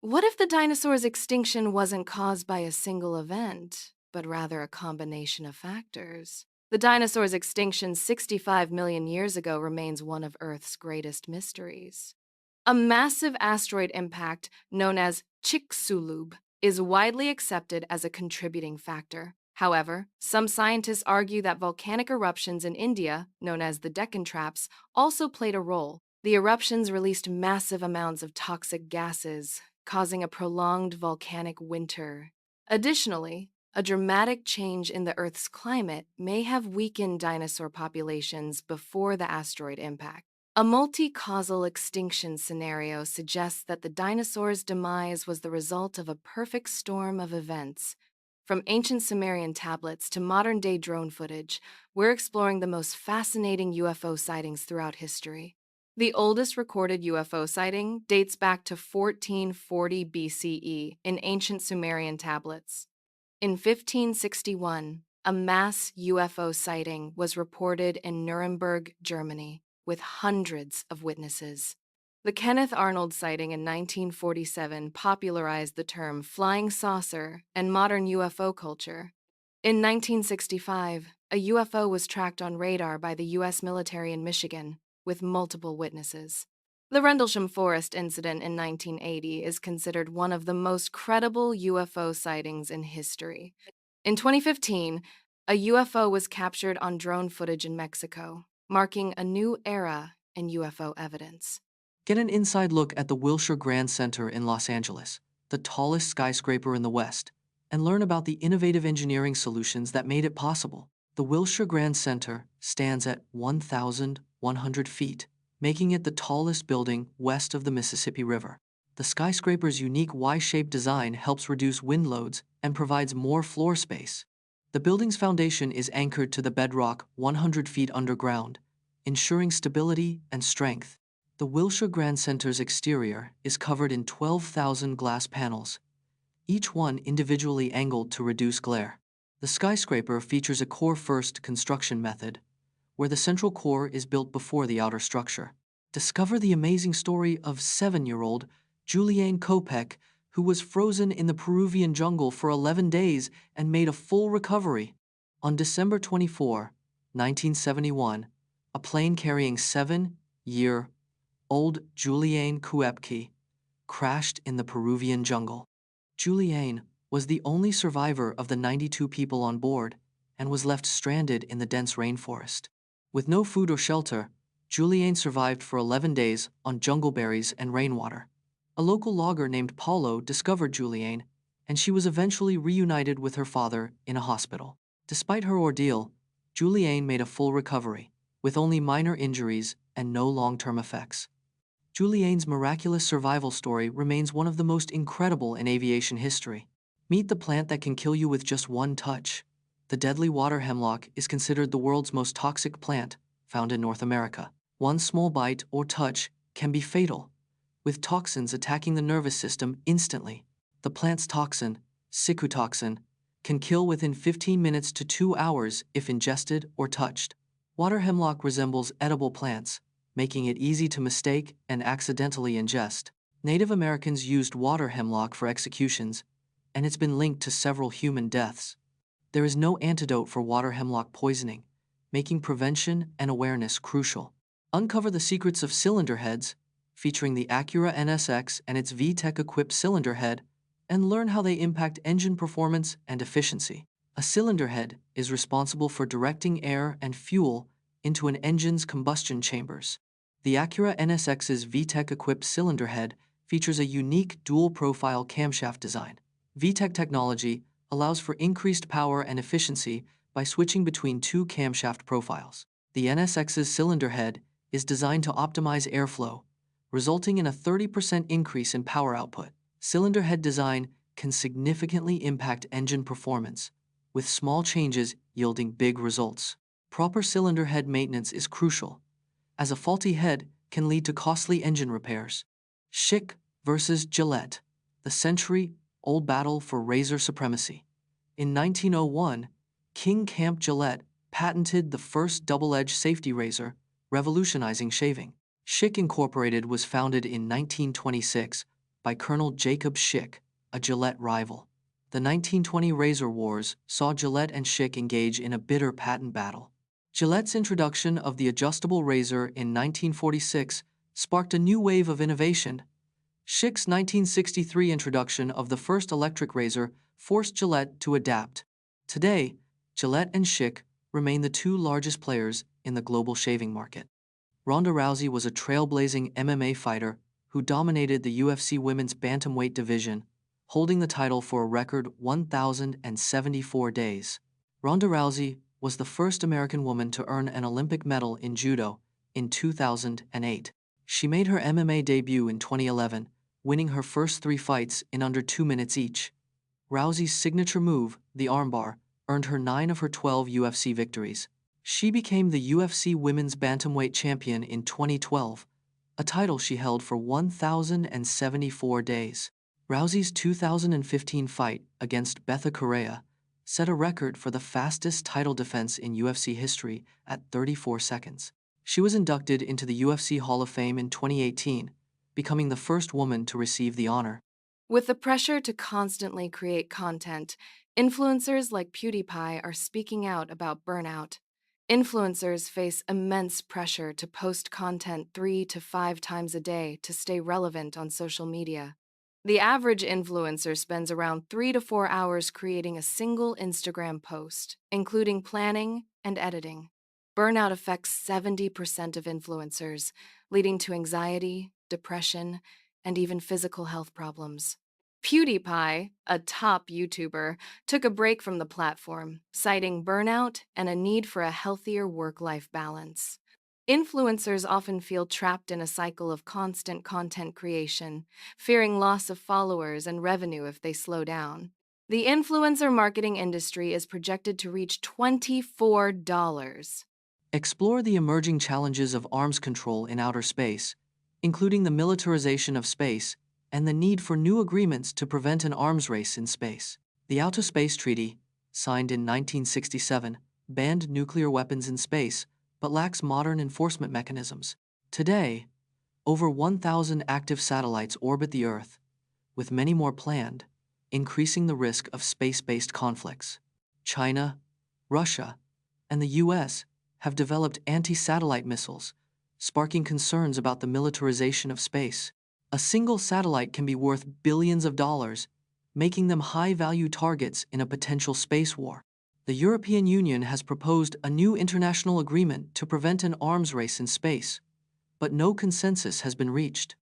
What if the dinosaurs' extinction wasn't caused by a single event, but rather a combination of factors? The dinosaurs' extinction 65 million years ago remains one of Earth's greatest mysteries. A massive asteroid impact known as Chicxulub is widely accepted as a contributing factor. However, some scientists argue that volcanic eruptions in India, known as the Deccan Traps, also played a role. The eruptions released massive amounts of toxic gases, causing a prolonged volcanic winter. Additionally, a dramatic change in the Earth's climate may have weakened dinosaur populations before the asteroid impact. A multi-causal extinction scenario suggests that the dinosaurs' demise was the result of a perfect storm of events. From ancient Sumerian tablets to modern-day drone footage, we're exploring the most fascinating UFO sightings throughout history. The oldest recorded UFO sighting dates back to 1440 BCE in ancient Sumerian tablets. In 1561, a mass UFO sighting was reported in Nuremberg, Germany, with hundreds of witnesses. The Kenneth Arnold sighting in 1947 popularized the term flying saucer and modern UFO culture. In 1965, a UFO was tracked on radar by the U.S. military in Michigan, with multiple witnesses. The Rendlesham Forest incident in 1980 is considered one of the most credible UFO sightings in history. In 2015, a UFO was captured on drone footage in Mexico, marking a new era in UFO evidence. Get an inside look at the Wilshire Grand Center in Los Angeles, the tallest skyscraper in the West, and learn about the innovative engineering solutions that made it possible. The Wilshire Grand Center stands at 1,100 feet, making it the tallest building west of the Mississippi River. The skyscraper's unique Y-shaped design helps reduce wind loads and provides more floor space. The building's foundation is anchored to the bedrock 100 feet underground, ensuring stability and strength. The Wilshire Grand Center's exterior is covered in 12,000 glass panels, each one individually angled to reduce glare. The skyscraper features a core-first construction method, where the central core is built before the outer structure. Discover the amazing story of 7-year-old Juliane Koepcke, who was frozen in the Peruvian jungle for 11 days and made a full recovery. On December 24, 1971, a plane carrying 7-year-old Juliane Koepcke crashed in the Peruvian jungle. Juliane was the only survivor of the 92 people on board and was left stranded in the dense rainforest. With no food or shelter, Juliane survived for 11 days on jungleberries and rainwater. A local logger named Paulo discovered Juliane, and she was eventually reunited with her father in a hospital. Despite her ordeal, Juliane made a full recovery, with only minor injuries and no long-term effects. Juliane's miraculous survival story remains one of the most incredible in aviation history. Meet the plant that can kill you with just one touch. The deadly water hemlock is considered the world's most toxic plant, found in North America. One small bite or touch can be fatal, with toxins attacking the nervous system instantly. The plant's toxin, cicutoxin, can kill within 15 minutes to 2 hours if ingested or touched. Water hemlock resembles edible plants, making it easy to mistake and accidentally ingest. Native Americans used water hemlock for executions, and it's been linked to several human deaths. There is no antidote for water hemlock poisoning, making prevention and awareness crucial. Uncover the secrets of cylinder heads, featuring the Acura NSX and its VTEC-equipped cylinder head, and learn how they impact engine performance and efficiency. A cylinder head is responsible for directing air and fuel into an engine's combustion chambers. The Acura NSX's VTEC-equipped cylinder head features a unique dual-profile camshaft design. VTEC technology allows for increased power and efficiency by switching between two camshaft profiles. The NSX's cylinder head is designed to optimize airflow, resulting in a 30% increase in power output. Cylinder head design can significantly impact engine performance, with small changes yielding big results. Proper cylinder head maintenance is crucial, as a faulty head can lead to costly engine repairs. Schick versus Gillette, the century-old battle for razor supremacy. In 1901, King Camp Gillette patented the first double-edged safety razor, revolutionizing shaving. Schick Incorporated was founded in 1926 by Colonel Jacob Schick, a Gillette rival. The 1920 razor wars saw Gillette and Schick engage in a bitter patent battle. Gillette's introduction of the adjustable razor in 1946 sparked a new wave of innovation. Schick's 1963 introduction of the first electric razor forced Gillette to adapt. Today, Gillette and Schick remain the two largest players in the global shaving market. Ronda Rousey was a trailblazing MMA fighter who dominated the UFC women's bantamweight division, holding the title for a record 1,074 days. Ronda Rousey was the first American woman to earn an Olympic medal in judo in 2008. She made her MMA debut in 2011, winning her first 3 fights in under 2 minutes each. Rousey's signature move, the armbar, earned her 9 of her 12 UFC victories. She became the UFC Women's Bantamweight Champion in 2012, a title she held for 1,074 days. Rousey's 2015 fight against Betha Correa set a record for the fastest title defense in UFC history at 34 seconds. She was inducted into the UFC Hall of Fame in 2018, becoming the first woman to receive the honor. With the pressure to constantly create content, influencers like PewDiePie are speaking out about burnout. Influencers face immense pressure to post content 3 to 5 times a day to stay relevant on social media. The average influencer spends around 3 to 4 hours creating a single Instagram post, including planning and editing. Burnout affects 70% of influencers, leading to anxiety, depression, and even physical health problems. PewDiePie, a top YouTuber, took a break from the platform, citing burnout and a need for a healthier work-life balance. Influencers often feel trapped in a cycle of constant content creation, fearing loss of followers and revenue if they slow down. The influencer marketing industry is projected to reach $24. Explore the emerging challenges of arms control in outer space, including the militarization of space and the need for new agreements to prevent an arms race in space. The Outer Space Treaty, signed in 1967, banned nuclear weapons in space, but lacks modern enforcement mechanisms. Today, over 1,000 active satellites orbit the Earth, with many more planned, increasing the risk of space-based conflicts. China, Russia, and the US have developed anti-satellite missiles, sparking concerns about the militarization of space. A single satellite can be worth billions of dollars, making them high-value targets in a potential space war. The European Union has proposed a new international agreement to prevent an arms race in space, but no consensus has been reached.